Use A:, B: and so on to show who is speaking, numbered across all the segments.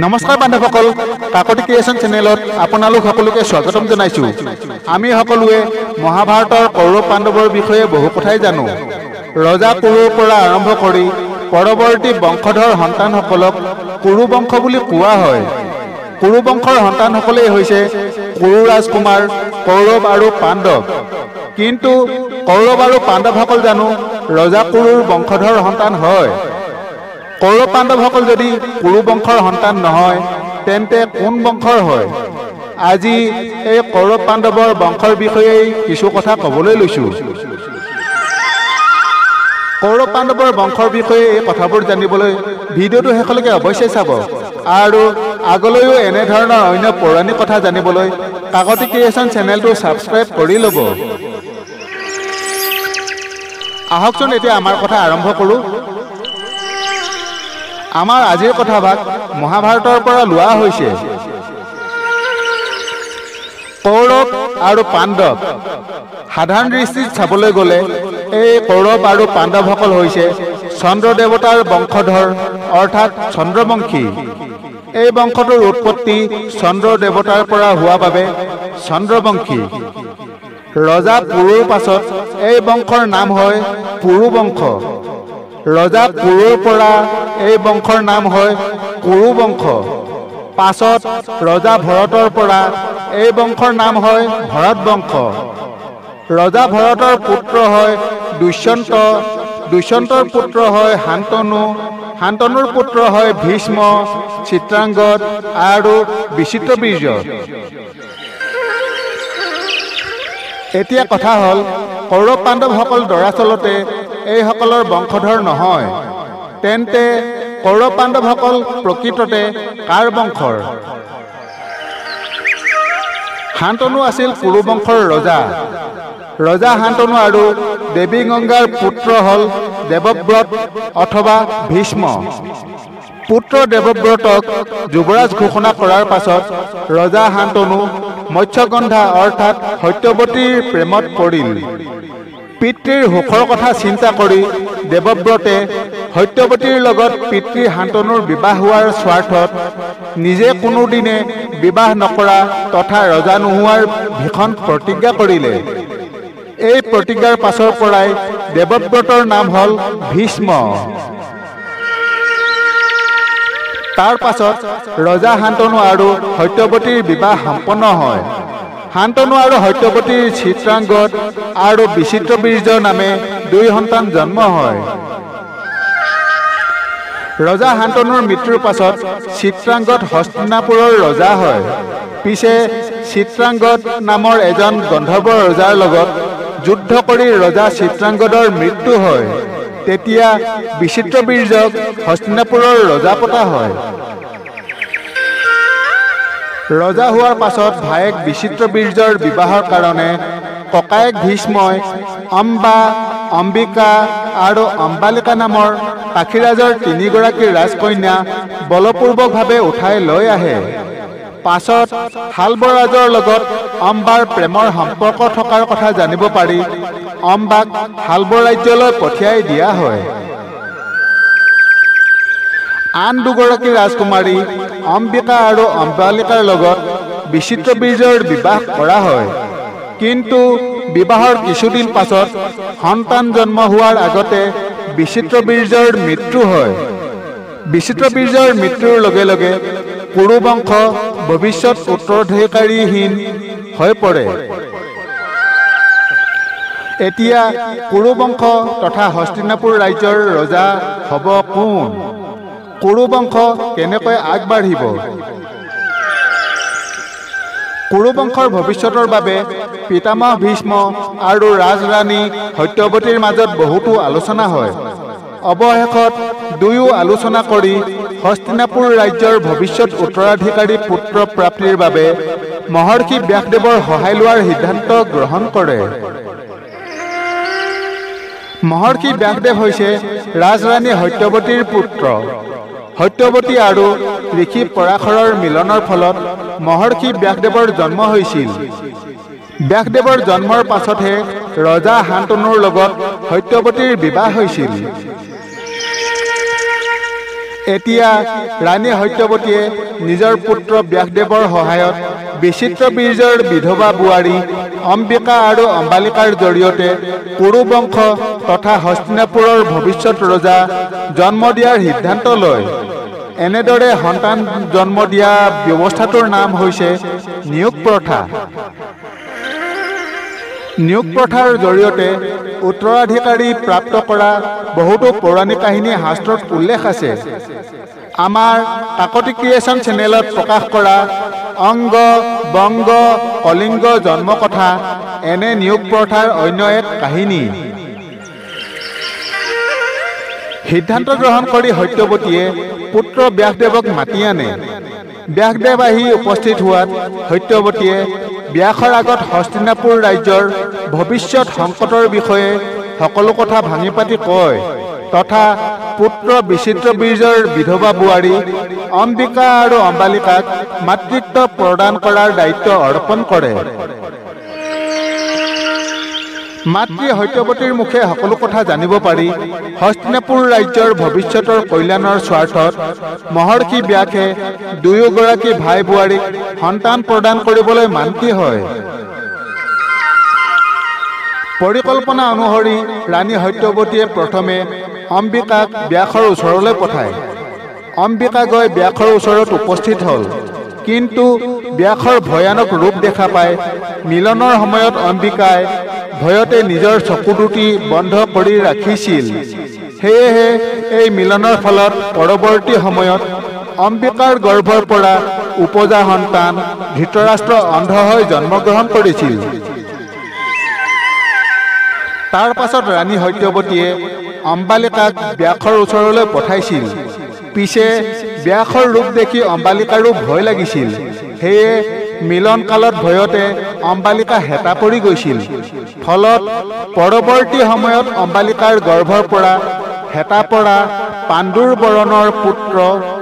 A: নমস্কাৰ বান্ধৱসকল, কাকতি ক্ৰিয়েশ্যন চেনেলত আপোনালোক সকলোকে স্বাগতম জনাইছোঁ। আমি সকলোৱে মহাভাৰতৰ কৌৰৱ পাণ্ডৱৰ বিষয়ে বহু কথাই জানো। ৰজা কুৰুৰ পৰা আৰম্ভ কৰি পৰৱৰ্তী বংশধৰ সন্তানসকলক কুৰু বংশ বুলি কোৱা হয়। কুৰু বংশৰ সন্তানসকলেই হৈছে কুৰু ৰাজকুমাৰ, কৌৰৱ আৰু পাণ্ডৱ। কিন্তু কৌৰৱ আৰু পাণ্ডৱসকল জানো ৰজা কুৰুৰ বংশধৰ সন্তান হয়? কৌৰৱ পাণ্ডৱসকল যদি কুৰু বংশৰ সন্তান নহয়, তেন্তে কোন বংশৰ হয়? আজি এই কৌৰৱ পাণ্ডৱৰ বংশৰ বিষয়ে কিছু কথা ক'বলৈ লৈছোঁ। কৌৰৱ পাণ্ডৱৰ বংশৰ বিষয়ে এই কথাবোৰ জানিবলৈ ভিডিঅ'টো শেষলৈকে অৱশ্যেই চাব, আৰু আগলৈও এনেধৰণৰ অন্য পৌৰাণিক কথা জানিবলৈ কাকতি ক্ৰিয়েশ্যন চেনেলটো ছাবস্ক্ৰাইব কৰি ল'ব। আহকচোন এতিয়া আমাৰ কথা আৰম্ভ কৰোঁ। আমাৰ আজিৰ কথাভাগ মহাভাৰতৰ পৰা লোৱা হৈছে। কৌৰৱ আৰু পাণ্ডৱ। সাধাৰণ দৃষ্টিত চাবলৈ গ'লে এই কৌৰৱ আৰু পাণ্ডৱসকল হৈছে চন্দ্ৰ দেৱতাৰ বংশধৰ, অৰ্থাৎ চন্দ্ৰবংশী। এই বংশটোৰ উৎপত্তি চন্দ্ৰ দেৱতাৰ পৰা হোৱা বাবে চন্দ্ৰবংশী। ৰজা পুৰুৰ পাছত এই বংশৰ নাম হয় পুৰু বংশ। ৰজা কুৰুৰ পৰা এই বংশৰ নাম হয় কুৰু বংশ। পাছত ৰজা ভৰতৰ পৰা এই বংশৰ নাম হয় ভৰত বংশ। ৰজা ভৰতৰ পুত্ৰ হয় দুষ্যন্ত, দুষ্যন্তৰ পুত্ৰ হয় শান্তনু, শান্তনুৰ পুত্ৰ হয় ভীষ্ম, চিত্ৰাংগদ আৰু বিচিত্ৰবীৰ্য। এতিয়া কথা হ'ল, কৌৰৱ পাণ্ডৱসকল দৰাচলতে এইসকলৰ বংশধৰ নহয়। তেন্তে কৌৰৱ পাণ্ডৱসকল প্ৰকৃততে কাৰ বংশৰ? শান্তনু আছিল কুৰু বংশৰ ৰজা। ৰজা শান্তনু আৰু দেৱী গংগাৰ পুত্ৰ হ'ল দেৱব্ৰত অথবা ভীষ্ম। পুত্ৰ দেৱব্ৰতক যুৱৰাজ ঘোষণা কৰাৰ পাছত ৰজা শান্তনু মৎস্যগন্ধা অৰ্থাৎ সত্যৱতীৰ প্ৰেমত পৰিল। পিতৃৰ সুখৰ কথা চিন্তা কৰি দেৱব্ৰতে সত্যৱতীৰ লগত পিতৃ শান্তনুৰ বিবাহ হোৱাৰ স্বাৰ্থত নিজে কোনোদিনে বিবাহ নকৰা তথা ৰজা নোহোৱাৰ ভীষণ প্ৰতিজ্ঞা কৰিলে। এই প্ৰতিজ্ঞাৰ পাছৰ পৰাই দেৱব্ৰতৰ নাম হ'ল ভীষ্ম। তাৰ পাছত ৰজা শান্তনু আৰু সত্যৱতীৰ বিবাহ সম্পন্ন হয়। শান্তনু আৰু সত্যৱতীৰ চিত্ৰাংগদ আৰু বিচিত্ৰবীৰ্য নামে দুই সন্তান জন্ম হয়। ৰজা শান্তনুৰ মৃত্যুৰ পাছত চিত্ৰাংগদ হস্তিনাপুৰৰ ৰজা হয়। পিছে চিত্ৰাংগদ নামৰ এজন গন্ধৰ্ব ৰজাৰ লগত যুদ্ধ কৰি ৰজা চিত্ৰাংগদৰ মৃত্যু হয়। তেতিয়া বিচিত্ৰবীৰ্যক হস্তিনাপুৰৰ ৰজা পতা হয়। ৰজা হোৱাৰ পাছত ভায়েক বিচিত্ৰবীৰ্যৰ বিবাহৰ কাৰণে ককায়েক ভীষ্মই অম্বা, অম্বিকা আৰু অম্বালিকা নামৰ কাশীৰাজৰ তিনিগৰাকী ৰাজকন্যা বলপূৰ্বকভাৱে উঠাই লৈ আহে। পাছত শালবৰাজৰ লগত অম্বাৰ প্ৰেমৰ সম্পৰ্ক থকাৰ কথা জানিব পাৰি অম্বাক শালব ৰাজ্যলৈ পঠিয়াই দিয়া হয়। আন দুগৰাকী ৰাজকুমাৰী অম্বিকা আৰু অম্বালিকাৰ লগত বিচিত্ৰবীৰ্যৰ বিবাহ কৰা হয়। কিন্তু বিবাহৰ কিছুদিন পাছত সন্তান জন্ম হোৱাৰ আগতে বিচিত্ৰবীৰ্যৰ মৃত্যু হয়। বিচিত্ৰবীৰ্যৰ মৃত্যুৰ লগে লগে কুৰু বংশ ভৱিষ্যত উত্তৰাধিকাৰীহীন হৈ পৰে। এতিয়া কুৰু বংশ তথা হস্তিনাপুৰ ৰাজ্যৰ ৰজা হ'ব কোন? কুৰু বংশ কেনেকৈ আগবাঢ়িব? কুৰু বংশৰ ভৱিষ্যতৰ বাবে পিতামহ ভীষ্ম আৰু ৰাজৰাণী সত্যৱতীৰ মাজত বহুতো আলোচনা হয়। অৱশেষত দুয়ো আলোচনা কৰি হস্তিনাপুৰ ৰাজ্যৰ ভৱিষ্যত উত্তৰাধিকাৰী পুত্ৰ প্ৰাপ্তিৰ বাবে মহৰ্ষি ব্যাসদেৱৰ সহায় লোৱাৰ সিদ্ধান্ত গ্ৰহণ কৰে। মহৰ্ষি ব্যাসদেৱ হৈছে ৰাজৰাণী সত্যৱতীৰ পুত্ৰ। সত্যৱতী আৰু ঋষি পৰাশৰৰ মিলনৰ ফলত মহৰ্ষি ব্যাসদেৱৰ জন্ম হৈছিল। ব্যাসদেৱৰ জন্মৰ পাছতহে ৰজা শান্তনুৰ লগত সত্যৱতীৰ বিবাহ হৈছিল। এতিয়া ৰাণী সত্যৱতীয়ে নিজৰ পুত্ৰ ব্যাসদেৱৰ সহায়ত বিচিত্ৰ বীৰ্যৰ বিধৱা বোৱাৰী অম্বিকা আৰু অম্বালিকাৰ জৰিয়তে কুৰু বংশ তথা হস্তিনাপুৰৰ ভৱিষ্যত ৰজা জন্ম দিয়াৰ সিদ্ধান্ত লয়। এনেদৰে সন্তান জন্ম দিয়া ব্যৱস্থাটোৰ নাম হৈছে নিয়োগ প্ৰথা। নিয়োগ প্ৰথাৰ জৰিয়তে উত্তৰাধিকাৰী প্ৰাপ্ত কৰা বহুতো পৌৰাণিক কাহিনী শাস্ত্ৰত উল্লেখ আছে। আমাৰ কাকতি ক্ৰিয়েশ্যন চেনেলত প্ৰকাশ কৰা অংগ বংগ কলিংগ জন্ম কথা এনে নিয়োগ প্ৰথাৰ অন্য এক কাহিনী। সিদ্ধান্ত গ্ৰহণ কৰি সত্যৱতীয়ে পুত্ৰ ব্যাসদেৱক মাতি আনে। ব্যাসদেৱ আহি উপস্থিত হোৱাত সত্যৱতীয়ে ব্যাসৰ আগত হস্তিনাপুৰ ৰাজ্যৰ ভৱিষ্যত সংকটৰ বিষয়ে সকলো কথা ভাঙি পাতি কয় তথা পুত্ৰ বিচিত্ৰ বীৰ্যৰ বিধৱা বোৱাৰী অম্বিকা আৰু অম্বালিকাক মাতৃত্ব প্ৰদান কৰাৰ দায়িত্ব অৰ্পণ কৰে। মাতৃ সত্যৱতীৰ মুখে সকলো কথা জানিব পাৰি হস্তিনাপুৰ ৰাজ্যৰ ভৱিষ্যতৰ কল্যাণৰ স্বাৰ্থত মহৰ্ষি ব্যাসে দুয়োগৰাকী ভাই বোৱাৰীক সন্তান প্ৰদান কৰিবলৈ মান্তি হয়। পৰিকল্পনা অনুসৰি ৰাণী সত্যৱতীয়ে প্ৰথমে অম্বিকাক ব্যাসৰ ওচৰলৈ পঠায়। অম্বিকা গৈ ব্যাসৰ ওচৰত উপস্থিত হ'ল, কিন্তু ব্যাসৰ ভয়ানক ৰূপ দেখা পায় মিলনৰ সময়ত অম্বিকাই ভয়তে নিজৰ চকু দুটি বন্ধ কৰি ৰাখিছিল। সেয়েহে এই মিলনৰ ফলত পৰৱৰ্তী সময়ত অম্বিকাৰ গৰ্ভৰ পৰা উপজা সন্তান ধৃতৰাষ্ট্ৰ অন্ধ হৈ জন্মগ্ৰহণ কৰিছিল। তাৰ পাছত ৰাণী সত্যৱতীয়ে অম্বালিকাক ব্যাসৰ ওচৰলৈ পঠাইছিল। পিছে ব্যাসৰ ৰূপ দেখি অম্বালিকাৰো ভয় লাগিছিল। সেয়ে মিলন কালত ভয়তে অম্বালিকা হেতা পৰি গৈছিল। ফলত পৰৱৰ্তী সময়ত অম্বালিকাৰ গৰ্ভৰ পৰা হেতা পৰা পাণ্ডুৰ বৰণৰ পুত্ৰ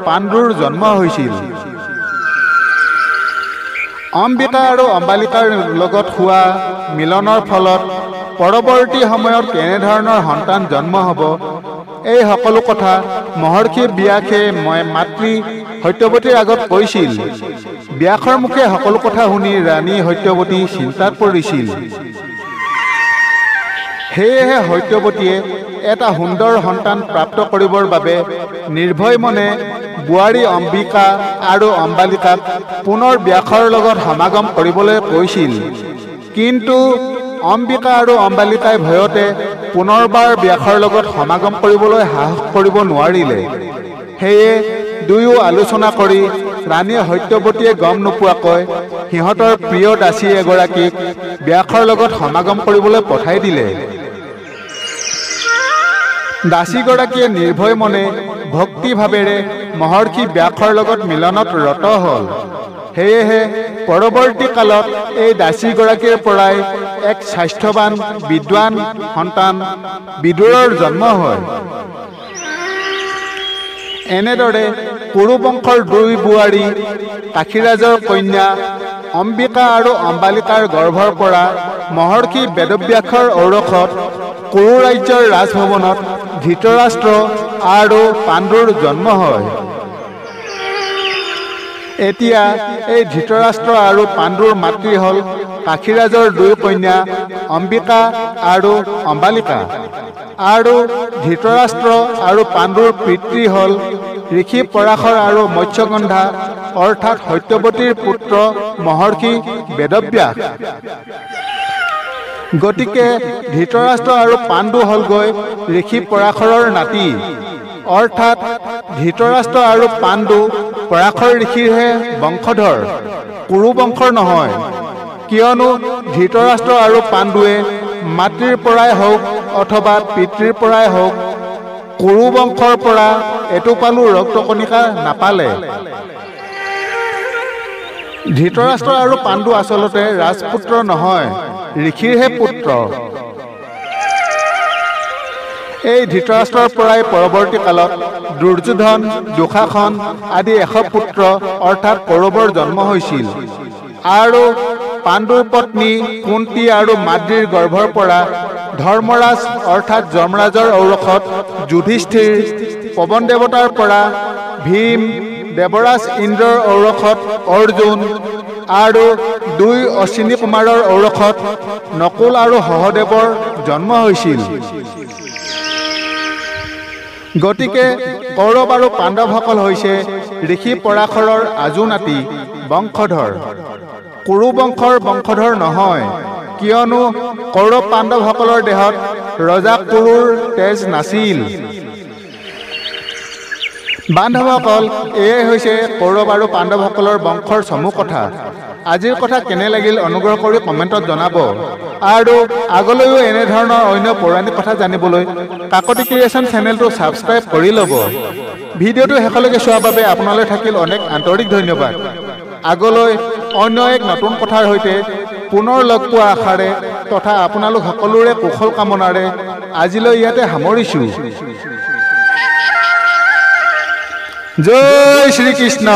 A: পাণ্ডুৰ জন্ম হৈছিল। অম্বিকা আৰু অম্বালিকাৰ লগত হোৱা মিলনৰ ফলত পৰৱৰ্তী সময়ত কেনেধৰণৰ সন্তান জন্ম হ'ব, এই সকলো কথা মহৰ্ষি ব্যাসে মাতৃ সত্যৱতীৰ আগত কৈছিল। ব্যাসৰ মুখে সকলো কথা শুনি ৰাণী সত্যৱতী চিন্তাত পৰিছিল। সেয়েহে সত্যৱতীয়ে এটা সুন্দৰ সন্তান প্ৰাপ্ত কৰিবৰ বাবে নিৰ্ভয় মনে বোৱাৰী অম্বিকা আৰু অম্বালিকাক পুনৰ ব্যাসৰ লগত সমাগম কৰিবলৈ কৈছিল। কিন্তু অম্বিকা আৰু অম্বালিকাই ভয়তে পুনৰবাৰ ব্যাসৰ লগত সমাগম কৰিবলৈ সাহস কৰিব নোৱাৰিলে। সেয়ে দুয়ো আলোচনা কৰি ৰাণী সত্যৱতীয়ে গম নোপোৱাকৈ সিহঁতৰ প্ৰিয় দাসী এগৰাকীক ব্যাসৰ লগত সমাগম কৰিবলৈ পঠাই দিলে। দাসীগৰাকীয়ে নিৰ্ভয় মনে ভক্তিভাৱেৰে মহৰ্ষি ব্যাসৰ লগত মিলনত ৰত হ'ল। সেয়েহে পৰৱৰ্তী কালত এই দাসীগৰাকীৰ পৰাই এক স্বাস্থ্যৱান বিদ্বান সন্তান বিদুৰৰ জন্ম হয়। এনেদৰে কুৰু বংশৰ দুই বোৱাৰী কাশীৰাজৰ কন্যা অম্বিকা আৰু অম্বালিকাৰ গৰ্ভৰ পৰা মহৰ্ষি বেদব্যাসৰ ঔৰসত কুৰু ৰাজ্যৰ ৰাজভৱনত ধৃতৰাষ্ট্ৰ আৰু পাণ্ডুৰ জন্ম হয়। এতিয়া এই ধৃতৰাষ্ট্ৰ আৰু পাণ্ডুৰ মাতৃ হ'ল কাশীৰাজৰ দুই কন্যা অম্বিকা আৰু অম্বালিকা, আৰু ধৃতৰাষ্ট্ৰ আৰু পাণ্ডুৰ পিতৃ হ'ল ঋষি পৰাশৰ আৰু মৎস্যগন্ধা অৰ্থাৎ সত্যৱতীৰ পুত্ৰ মহৰ্ষি বেদব্যাস। গতিকে ধৃতৰাষ্ট্ৰ আৰু পাণ্ডু হ'লগৈ ঋষি পৰাশৰৰ নাতি, অৰ্থাৎ ধৃতৰাষ্ট্ৰ আৰু পাণ্ডু পৰাশৰ ঋষিৰহে বংশধৰ, কুৰু বংশৰ নহয়। কিয়নো ধৃতৰাষ্ট্ৰ আৰু পাণ্ডুৱে মাতৃৰ পৰাই হওক অথবা পিতৃৰ পৰাই হওক কুৰু বংশৰ পৰা এটোপালো ৰক্তকণিকা নাপালে। ধৃতৰাষ্ট্ৰ আৰু পাণ্ডু আচলতে ৰাজপুত্ৰ নহয়, ঋষিৰহে পুত্ৰ। এই ধৃতৰাষ্ট্ৰৰ পৰাই পৰৱৰ্তী কালত দুৰ্যোধন, দুঃশাসন আদি 100 পুত্ৰ অৰ্থাৎ কৌৰৱৰ জন্ম হৈছিল। আৰু পাণ্ডুৰ পত্নী কুন্তি আৰু মাদ্ৰীৰ গৰ্ভৰ পৰা ধৰ্মৰাজ অৰ্থাৎ যমৰাজৰ ঔৰসত যুধিষ্ঠিৰ, পৱন দেৱতাৰ পৰা ভীম, দেৱৰাজ ইন্দ্ৰৰ ঔৰসত অৰ্জুন আৰু 2 অশ্বিনী কুমাৰৰ ঔৰসত নকুল আৰু সহদেৱৰ জন্ম হৈছিল। গতিকে কৌৰৱ আৰু পাণ্ডৱসকল হৈছে ঋষি পৰাশৰৰ আজু নাতি বংশধৰ। কুৰু বংশৰ বংশধৰ নহয়, কিয়নো কৌৰৱ পাণ্ডৱসকলৰ দেহত ৰজা কুৰুৰ তেজ নাছিল। বান্ধৱসকল, এয়াই হৈছে কৌৰৱ আৰু পাণ্ডৱসকলৰ বংশৰ চমু কথা। আজিৰ কথা কেনে লাগিল অনুগ্ৰহ কৰি কমেণ্টত জনাব। আৰু আগলৈও এনেধৰণৰ অন্য পৌৰাণিক কথা জানিবলৈ কাকতি ক্ৰিয়েশ্যন চেনেলটো ছাবস্ক্ৰাইব কৰি ল'ব। ভিডিঅ'টো শেষলৈকে চোৱাৰ বাবে আপোনালৈ থাকিল অনেক আন্তৰিক ধন্যবাদ। আগলৈ অন্য এক নতুন কথাৰ সৈতে পুনৰ লগ পোৱা আশাৰে তথা আপোনালোক সকলোৰে কুশল কামনাৰে আজিলৈ ইয়াতে সামৰিছোঁ। জয় শ্ৰীকৃষ্ণ।